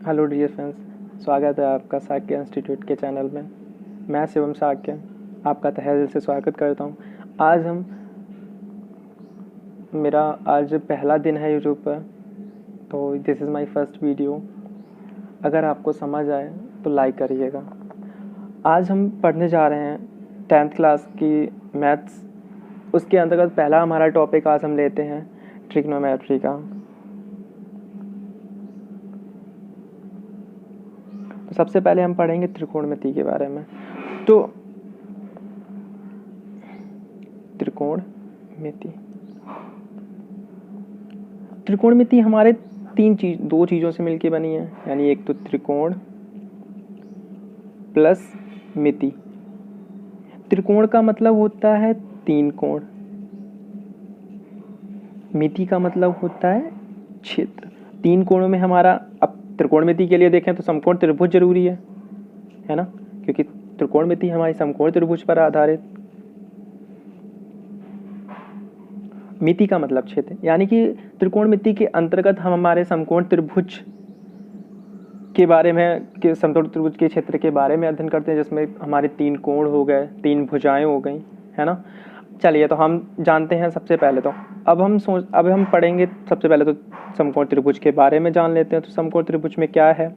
Hello dear friends, स्वागत है आपका साक्य इंस्टीट्यूट के चैनल में। मैं शिवम साक्य आपका तहे दिल से स्वागत करता हूँ। मेरा आज पहला दिन है यूट्यूब पर, तो this is my first video. अगर आपको समझ आए तो लाइक करिएगा। आज हम पढ़ने जा रहे हैं 10th क्लास की मैथ्स। उसके अंतर्गत पहला हमारा टॉपिक आज हम लेते हैं ट्रिग्नोमेट्री का। तो सबसे पहले हम पढ़ेंगे त्रिकोणमिति के बारे में। तो त्रिकोणमिति हमारे दो चीज़ों से मिलके बनी है, यानी एक तो त्रिकोण प्लस मिति। त्रिकोण का मतलब होता है तीन कोण, मिति का मतलब होता है क्षेत्र। तीन कोणों में हमारा, अब त्रिकोणमिति के लिए देखें तो समकोण त्रिभुज जरूरी है ना, क्योंकि त्रिकोणमिति हमारी समकोण त्रिभुज पर आधारित। मिति का मतलब क्षेत्र, यानी कि त्रिकोणमिति के अंतर्गत हम हमारे समकोण त्रिभुज के बारे में, समकोण त्रिभुज के क्षेत्र के बारे में अध्ययन करते हैं, जिसमें हमारे तीन कोण हो गए, तीन भुजाएं हो गई, है ना। चलिए, तो हम जानते हैं सबसे पहले तो अब हम पढ़ेंगे सबसे पहले तो समकोण त्रिभुज के बारे में जान लेते हैं। तो समकोण त्रिभुज में क्या है,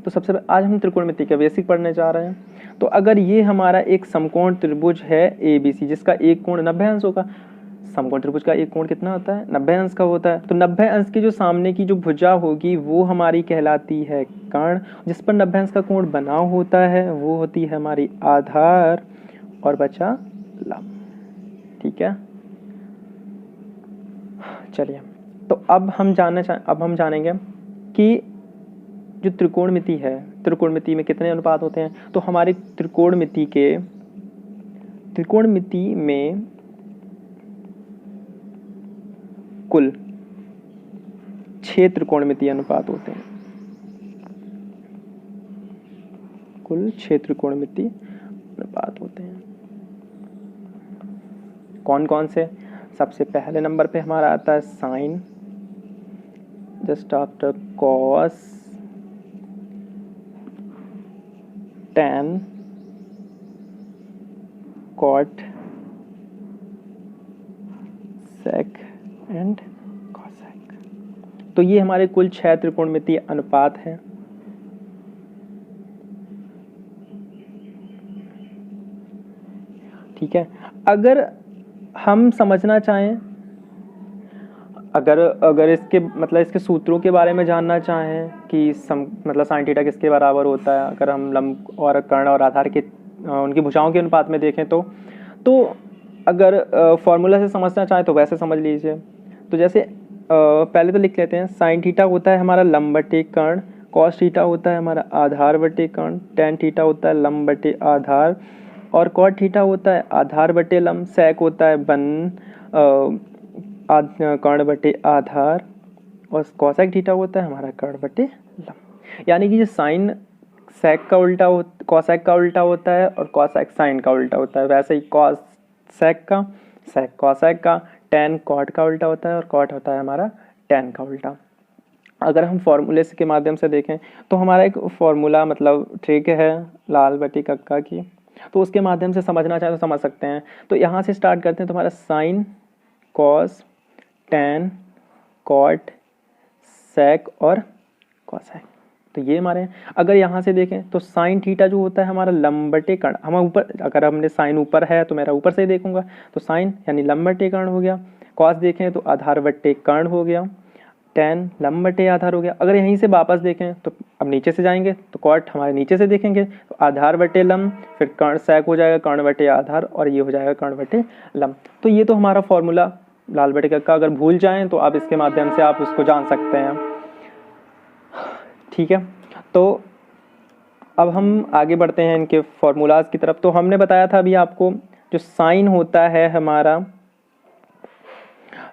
तो सबसे पहले आज हम त्रिकोणमिति का बेसिक पढ़ने जा रहे हैं। तो अगर ये हमारा एक समकोण त्रिभुज है ABC, जिसका एक कोण 90 अंश होगा। समकोण त्रिभुज का एक कोण कितना होता है? 90 अंश का होता है। तो 90 अंश की जो सामने की जो भुजा होगी वो हमारी कहलाती है कर्ण। जिस पर 90 अंश का कोण बना होता है वो होती है हमारी आधार, और बचा लंब। ठीक है, चलिए, तो अब हम जानेंगे कि जो त्रिकोणमिति है, त्रिकोणमिति में कितने अनुपात होते हैं। तो हमारी त्रिकोणमिति में कुल 6 त्रिकोणमिति अनुपात होते हैं। कुल 6 त्रिकोणमिति अनुपात होते हैं। कौन कौन से? सबसे पहले नंबर पे हमारा आता है sine, just after cos, tan, cot, sec and cosec। तो ये हमारे कुल 6 त्रिकोणमितीय अनुपात हैं। ठीक है, अगर हम समझना चाहें, अगर इसके सूत्रों के बारे में जानना चाहें कि साइन थीटा किसके बराबर होता है, अगर हम लंब और कर्ण और आधार के उनकी भुजाओं के अनुपात में देखें तो अगर फॉर्मूला से समझना चाहें तो वैसे समझ लीजिए। तो जैसे पहले तो लिख लेते हैं, साइन थीटा होता है हमारा लंब बटे कर्ण, कॉस थीटा होता है हमारा आधार बटे कर्ण, टेन थीटा होता है लंब बटे आधार, और कॉट थीटा होता है आधार बटे लंब, सेक होता है कर्ण बटे आधार, और कॉसेक थीटा होता है हमारा कर्ण बटे लंब। यानी कि जो साइन सेक का उल्टा कॉसेक का उल्टा होता है, और कॉसेक साइन का उल्टा होता है, वैसे ही कॉस सेक का, सेक कॉसेक का, टेन कॉट का उल्टा होता है, और कॉट होता है हमारा टेन का उल्टा। अगर हम फॉर्मूले के माध्यम से देखें तो हमारा एक फॉर्मूला, मतलब ट्रिक है लाल बटी कक्का की, तो उसके माध्यम से समझना चाहे तो समझ सकते हैं। तो यहाँ से स्टार्ट करते हैं। तो हमारा साइन, कॉस, टेन, कॉट, सेक और कॉसेक, तो ये हमारे। अगर यहाँ से देखें तो साइन थीटा जो होता है हमारा लंब बटे कर्ण, हम ऊपर, अगर हमने साइन ऊपर है तो मेरा ऊपर से ही देखूंगा, तो साइन यानी लंब बटे कर्ण हो गया। कॉस देखें तो आधार बटे कर्ण हो गया, टेन लंब बटे आधार हो गया। अगर यहीं से वापस देखें तो अब नीचे से जाएंगे तो कॉट हमारे नीचे से देखेंगे तो आधार बटे लंब, फिर कर्ण सेक हो जाएगा कर्ण बटे आधार, और ये हो जाएगा कर्ण बटे लंब। तो ये तो हमारा फॉर्मूला लाल बटे कक्का। अगर भूल जाएं तो आप इसके माध्यम से आप उसको जान सकते हैं। ठीक है, तो अब हम आगे बढ़ते हैं इनके फॉर्मूलाज की तरफ। तो हमने बताया था अभी आपको, जो साइन होता है हमारा,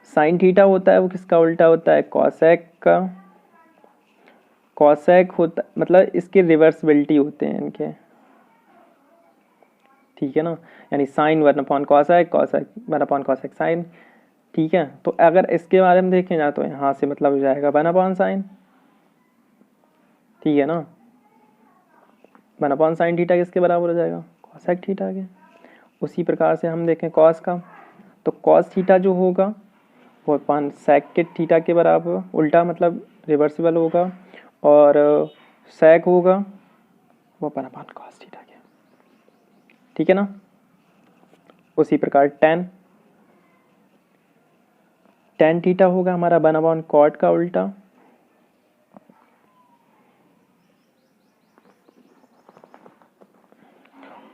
साइन थीटा होता है वो किसका उल्टा होता है? कॉसेक का। कॉसेक होता मतलब इसके रिवर्सिबिलिटी होते हैं इनके, ठीक है ना, यानी sign 1/cosec, cosec 1/cosec sign. ठीक है, तो अगर इसके बारे में देखें ना तो यहाँ से मतलब हो जाएगा 1/sin, ठीक है ना। 1/sin थीटा किसके बराबर हो जाएगा, cosec थीटा के। उसी प्रकार से हम देखें cos का, तो cos थीटा जो होगा वो अपन sec के थीटा के बराबर, उल्टा मतलब रिवर्सिबल होगा, और sec होगा वो अपन cos थीटा के, ठीक है ना। उसी प्रकार tan थीटा होगा हमारा 1/cot का उल्टा,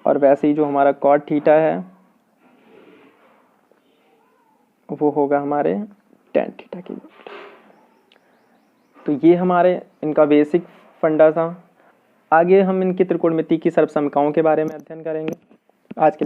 और वैसे ही जो हमारा cot थीटा है वो होगा हमारे tan थीटा की। तो ये हमारे इनका बेसिक फंडा था। आगे हम इनकी त्रिकोणमिति की सर्वसमताओं के बारे में अध्ययन करेंगे। आज के लिए